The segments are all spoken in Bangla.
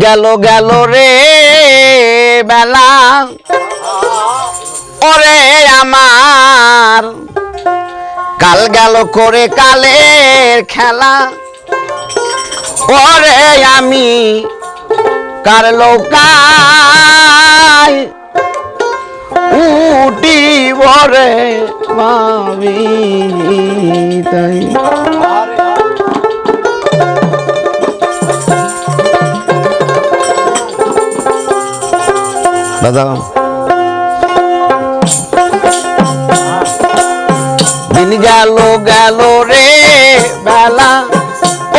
গেল গেল রে বেলা ওরে আমার কাল গেল করে কালের খেলা ওরে আমি কার লৌকায় উটি বরে ভাবি তাই দাদা দিন গেল গেল রে বেলা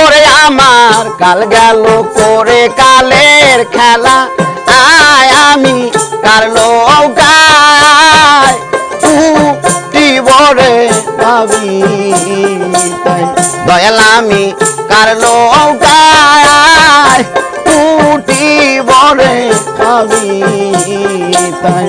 ওরে আমার কাল গেল করে কালের খেলা আয় আমি কার লৌকায় উটি বরে ভাবি তাই দয়াল আমি কার লৌকায় উটি বরে ভাবি তাই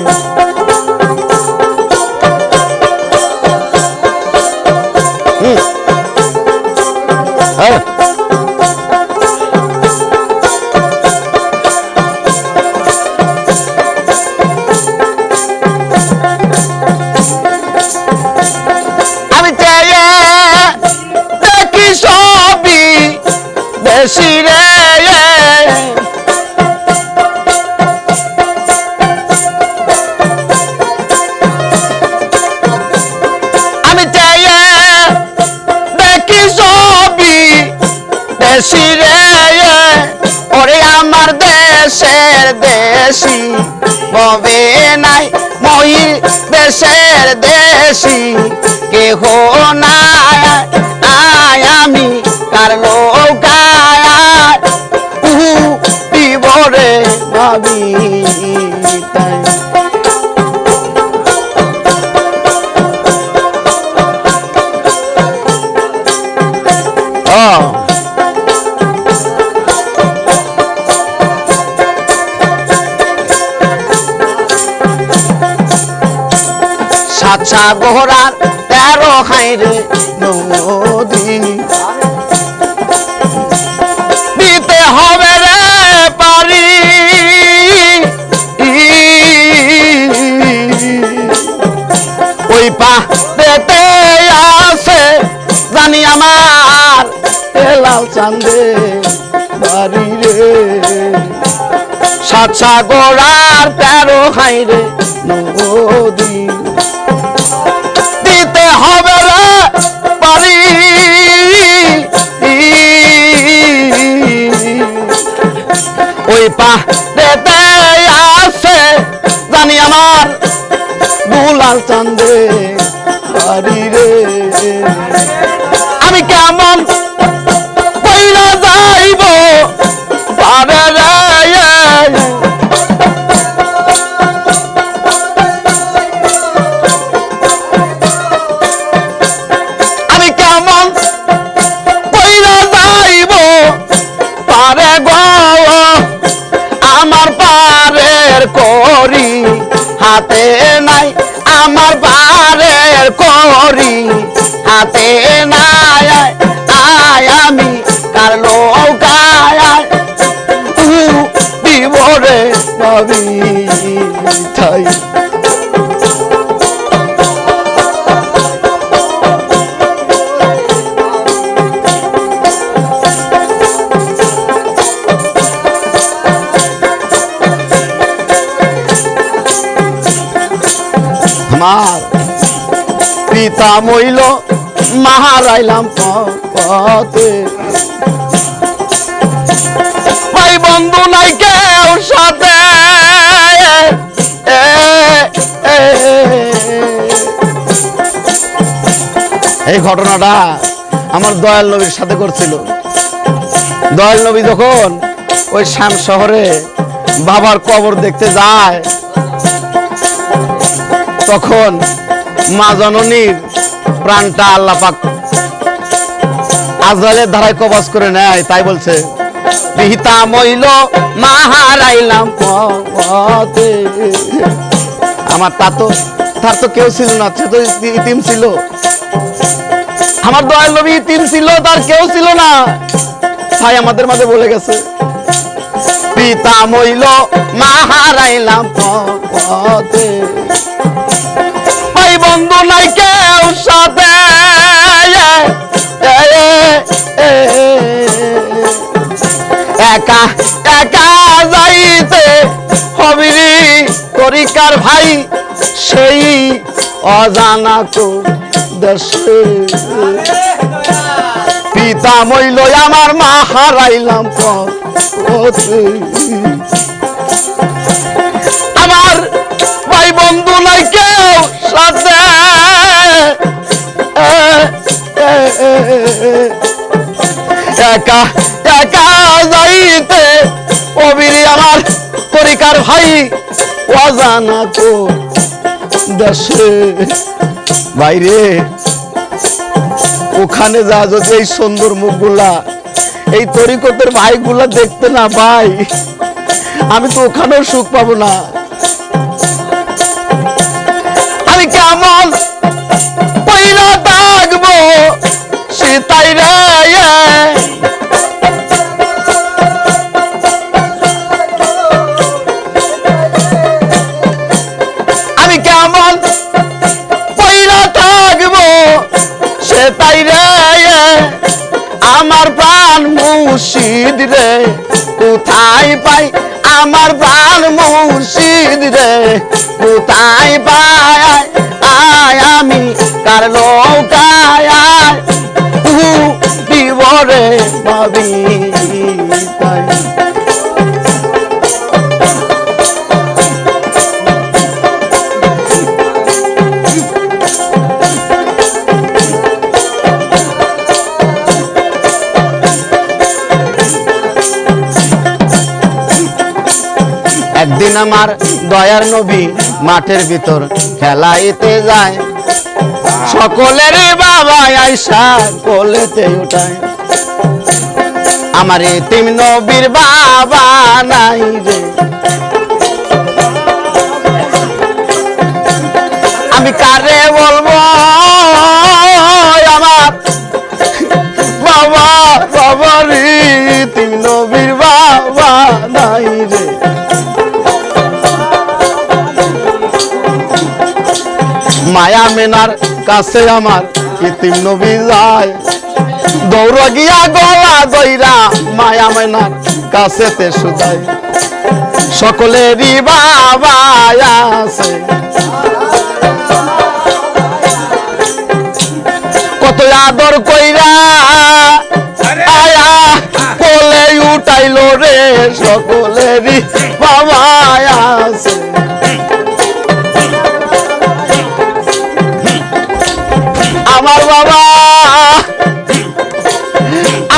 আমি চেয়ে দেখি সবই বেশি রে আমি চেয়ে দেখি সবই বেশি রে ওরে আমার দেশের দেশি ববে নাই মই দেশের দেশি কেহ নাই আয় আমি কার লৌকায় উটি বরে ভাবি তাই সাত সাগরার 13 খাইরে নদী দিতে হবে রে পারি ওই পাতে আছে জানি আমার লাল চান্দে বাড়ি রে সাত সাগরার 13 খাইরে নদী দিতে হবে রে পারি ওই পাতে আছে জানি আমার দুলাল চান্দে বাড়ি রে আমি কেমন কইরা যাইব পারে রে আমি কেমন কইরা যাইব পারে গো আমার পারের করি হাতে নাই আমার পারের করি হাতে নাই আয় আমি কার লৌকায় উটি বরে ভাবি তাই আমার পিতা মইল মাহারাইলাম পথে ভাই বন্ধু নাই কেউ সাথে এই ঘটনাটা আমার দয়াল নবীর সাথে করছিল। দয়াল নবী যখন ওই শাম শহরে বাবার কবর দেখতে যায় তখন মা জননীর প্রাণটা আল্লাহ পাক আজরাইলের ধারায় কবজ করে নেয়। তাই বলছে পিতা মইল মাহারাইলাম পথে আমার তার তো কেউ ছিল না, সে তো ইতিম ছিল। আমার দয়াল নবী ইতিম ছিল, তার কেউ ছিল না, তাই আমাদের মাঝে বলে গেছে পিতা মইল মা হারাইলাম পথে ভাই বন্ধু নাই কেউ সাথে একা একা যাইতে হবিরি তরিকার ভাই সেই অজানা কো দেশে পিতা মইল আমার মা হারাইলাম পথে আমার ভাই বন্ধু নাই কেউ সাথে একা একা যাইতে অবিরি আমার তরিকার ভাই অজানা তো দেশে বাইরে ওখানে যা যদি এই সুন্দর মুখগুলা এই তরিকতের ভাইগুলা দেখতে না পাই আমি তো ওখানেও সুখ পাবো না আমি কেমন পয়লা থাকবো সেটাই রে আমি কেমন পয়লা থাকবো সেটাই রে আমার প্রাণ মুর্শিদ রে কোথায় পাই আমার প্রাণ মুর্শিদ রে কোথায় পাই আয় আমি কার নৌকায় দিবরে ভাবি একদিন আমার দয়ার নবী মাঠের ভিতর খেলাইতে যায় সকলের বাবা আইসা কোলেতে উঠায় আমার এতিম নবীর বাবা নাই রে আমি কারে বলবো আমার বাবা বাবার এতিম নবীর বাবা নাই রে মায়া মেনার কাছে আমার ইতিম নবী যায় দৌড় গিয়া গলা দইরা মায়া মেনার কাছে তে সুদায় সকলেরই বাবা আছে কত আদর কইরা আয়া কোলে উঠাইলো রে সকলেরই বাবা আছে আমার বাবা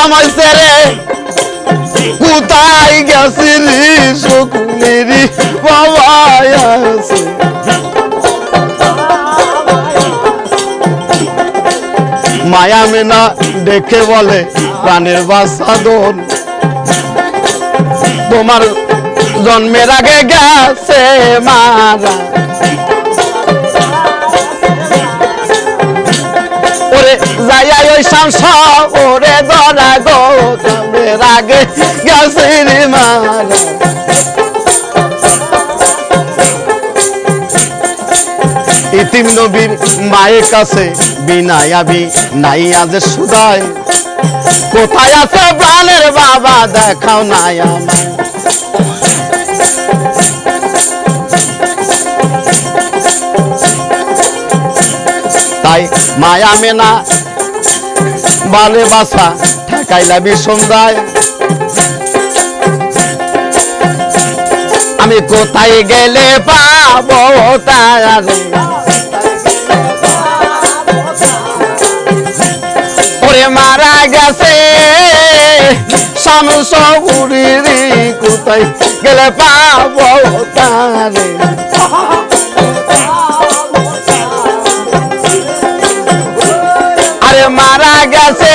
আমার ছেড়ে কোথায় গেছে রে সকলেরই বাবা আছে মায়া মেনা দেখে বলে প্রাণের বাসাদন তোমার জন্মের আগে গেছে মারা ওরে যাইয়া ওই শামস ওরে ধরা গো জন্মের আগে গেছে রে মারা ইতিম নবীর মায়ের কাছে বিনায়াবি নাই আজ সুদায় কোথায় আছে প্রাণের বাবা দেখাও নাই আমায় তাই মায়া মেনা বালে বাসা ঠেকাইলা বিষন্দায় আমি কোথায় গেলে পাবো তারে ওরে মারা গেছে শামস উড়িরি কোথায় গেলে পাবো তারে আরে মারা গেছে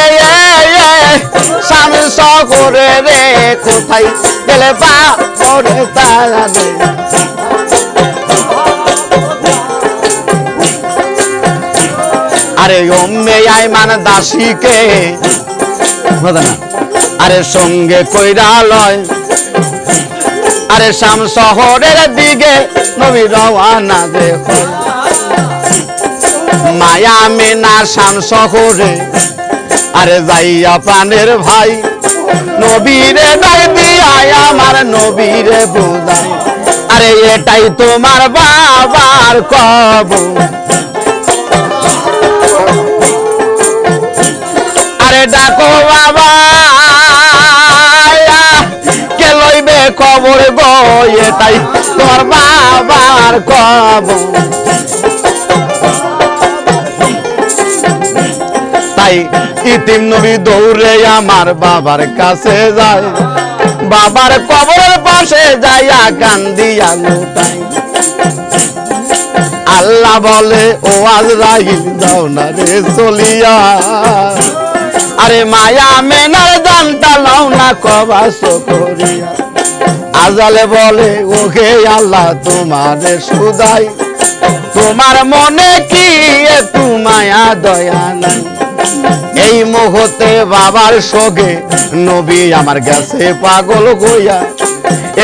শামস করে রে কোথায় গেলে পাবো রে তারে আরে ওম্মে আইমান দাসীকে আরে সঙ্গে কইরা লয় আরে শাম শহরের দিকে নবী রওয়ানা যে হয় মায়া মেনা শাম শহরে আরে যাইয়া প্রাণের ভাই নবীরে ডাক দিয়া আমার নবীরে বুঝাই আরে এটাই তোমার বাবার কবর আরে ডাকো বাবা কে লইবে খবর গো এটাই তোমার বাবার কবর তাই ইতিম নবী দৌড়ে আমার বাবার কাছে যায় বাবার কবরের পাশে যাইয়া কান্দিয়া লুটাই আল্লাহ বলে ও আজরাইল যাও না রে চলিয়া আরে মায়া মেনার জানটা লাও না কবাস করিয়া আজালে বলে ওকে আল্লাহ তোমারে সুদাই তোমার মনে কি একটু মায়া দয়া নাই এই মুহূর্তে বাবার শোকে নবী আমার গেছে পাগল হইয়া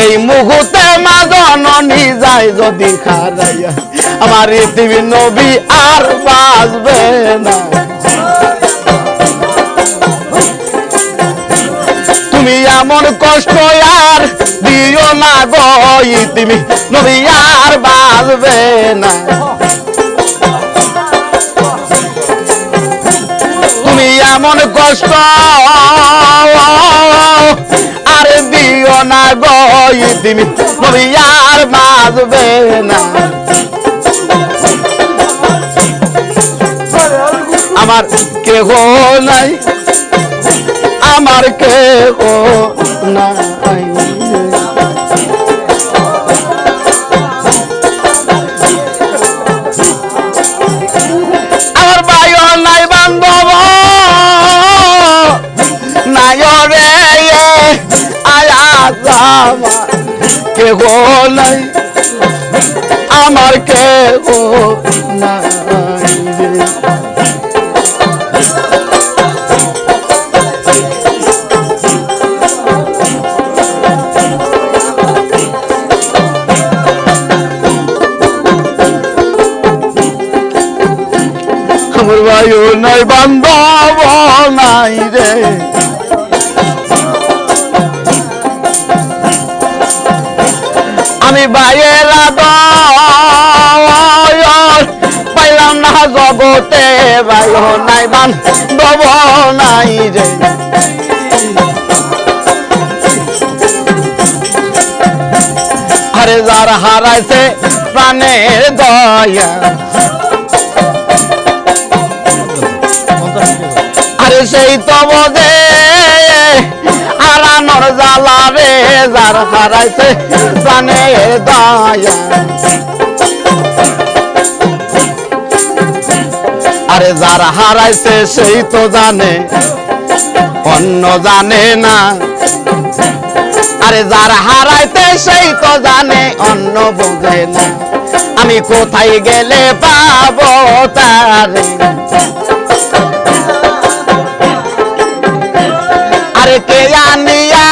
এই মুহূর্তে মা জননী যায় যদি খারাইয়া আমার পৃথিবীর নবী আর বাঁচবে না তুমি এমন কষ্ট আর দিও না গো তুমি নবী আর বাঁচবে না তুমি এমন কষ্ট আর দিও না গো তুমি নবী আর বাঁচবে না আমার কেহ নাই আমার কেহ নাই আমার ভাইও নাই বান্ধব নাই রে আয়াত আমার কেহ নাই আমার কেহ নাই আমার ভাইও নাই বান্ধব নাই রে আমি ভাইয়ের পাইলাম না জগতে ভাইও নাই বান্ধব নাই রে আরে যার হারাইছে প্রাণের দয়া আরে সেই তো বোঝে হারানোর জ্বালা রে যার হারাইছে প্রাণের দয়া আরে যার হারাইছে সেই তো জানে অন্য জানে না আরে যার হারাইতে সেই তো জানে অন্য বোঝে না আমি কোথায় গেলে পাবো তারে আরে কে আনিয়া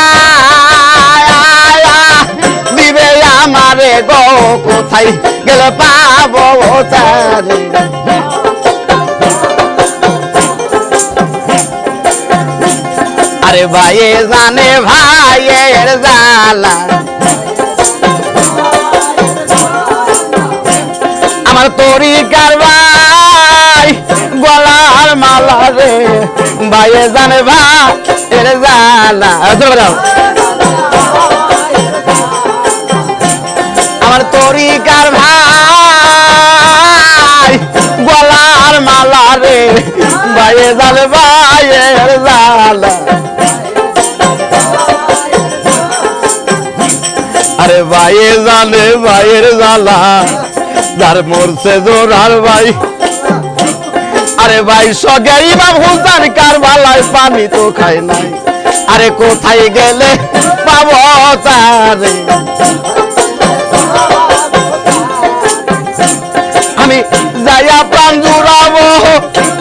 দিবে আমারে গো কোথায় গেলে পাবো তারে আরে ভাইয়ে জানে ভাইয়ের জ্বালা আমার তরিকার ভাই গলার মালা রে ভাইয়ে জানে ভাইয়ের জ্বালা আমার তরিকার ভাই গলার মালা রে ভাইয়ে জানে ভাইয়ের জ্বালা আরে ভাইয়ে জানে ভাইয়ের জ্বালা যার মরছে জোরার ভাই আরে ভাই সগেই বা হুসান কারবালায় পানি তো খায় নাই আরে কোথায় গেলে পাবো তারে আমি যাইয়া প্রাণ জুড়াবো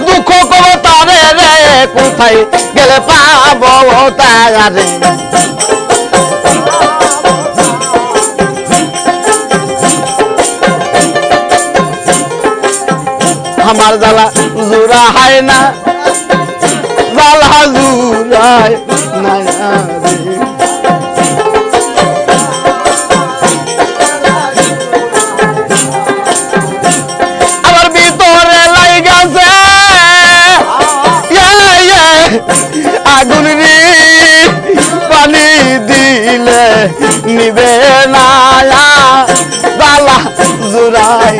দুঃখ করো তারে রে কোথায় গেলে পাবো তারে আমার জ্বালা জোড়া হয় না, জ্বালা জুড়ায় না রে। আমার ভিতরে লাইগাছে আগুন রে, পানি দিলে নিবে না, জ্বালা জুড়ায়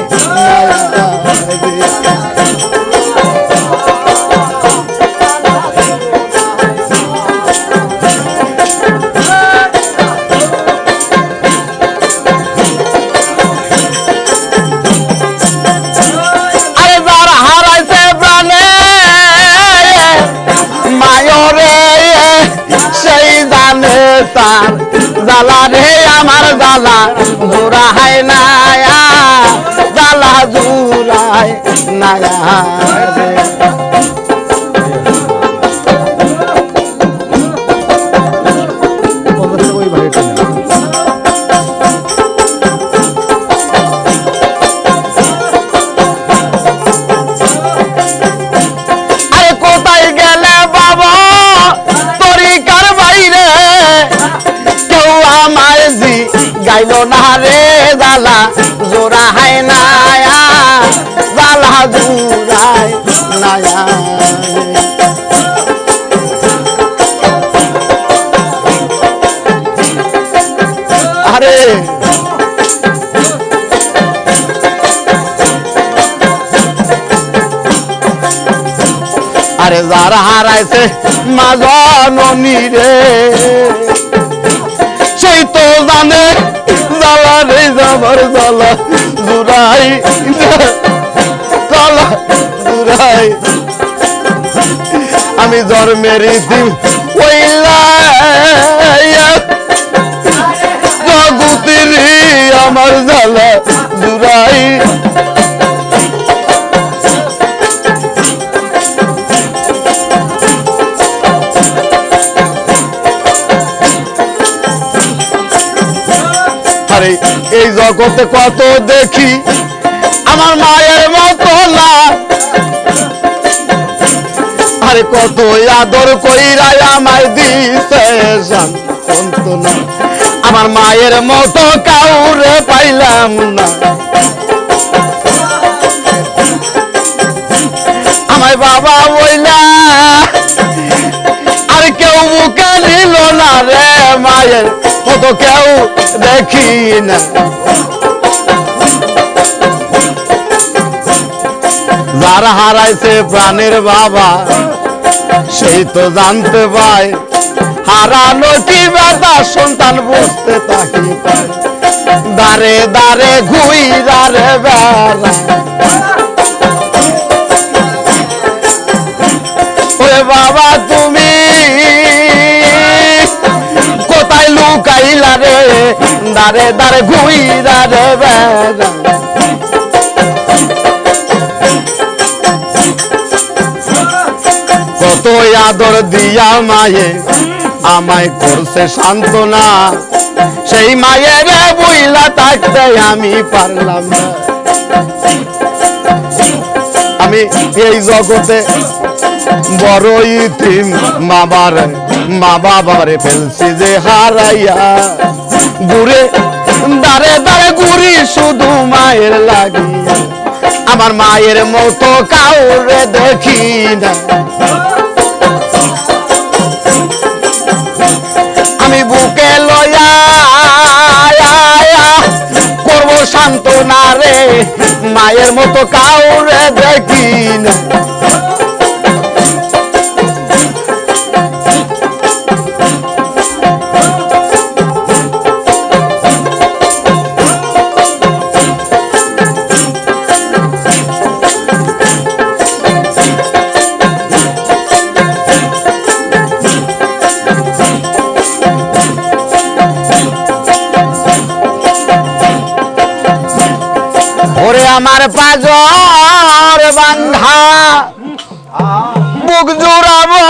তার জ্বালা রে, আমার জ্বালা জোড়া হয় না, জ্বালা জোড়ায় না রে। আরে কোথায় গেলে বাবা তরিকার বাইরে, কেউ আমার জি গাইল না রে, জ্বালা জোড়া হয় না, জ্বালা জোড়ায় না আরে। আরে যারা হারাইছে মা জননী রে, সেই তো জানে জ্বালা রে, যাবার জ্বালা জুড়াই, জ্বালা জুড়াই। আমি জন্মের দিন ওইলা জগতের আমার জ্বালা জুড়াই। এই জগতে কত দেখি আমার মায়ের মতো না, আরে কত আদর কইরা আমায় দিছে সান্ত্বনা, আমার মায়ের মতো কাউরে পাইলাম না। আমায় বাবা বইলা আর কেউ মুখে নিল না রে, মায়ের মতো কেউ দেখি না। যারা হারাইছে প্রাণের বাবা, সেই তো জানতে পায় হারানো কি ব্যথা, সন্তান বুঝতে তাকি পায়। দারে দারে ঘুইরা রে বেড়া, ওরে বাবা তুমি কোথায় লুকাইলা রে, দারে দারে ঘুইরা রে বেড়া। কত আদর দিয়া মায়ে আমায় করছে সান্ত্বনা, সেই মায়ের বুইলা থাকতে আমি পারলাম না। আমি এই জগতে বড় ইতিম, মা বাবারে ফেলছি যে হারাইয়া, ঘুরে দারে দারে ঘুরি শুধু মায়ের লাগিয়া, আমার মায়ের মতো কাউরে দেখি না। আমি বুকে লয়া করবো সান্ত্বনা রে, মায়ের মতো কাউরে দেখি না। আমার পাজর বান্ধা বুক জুড়াবো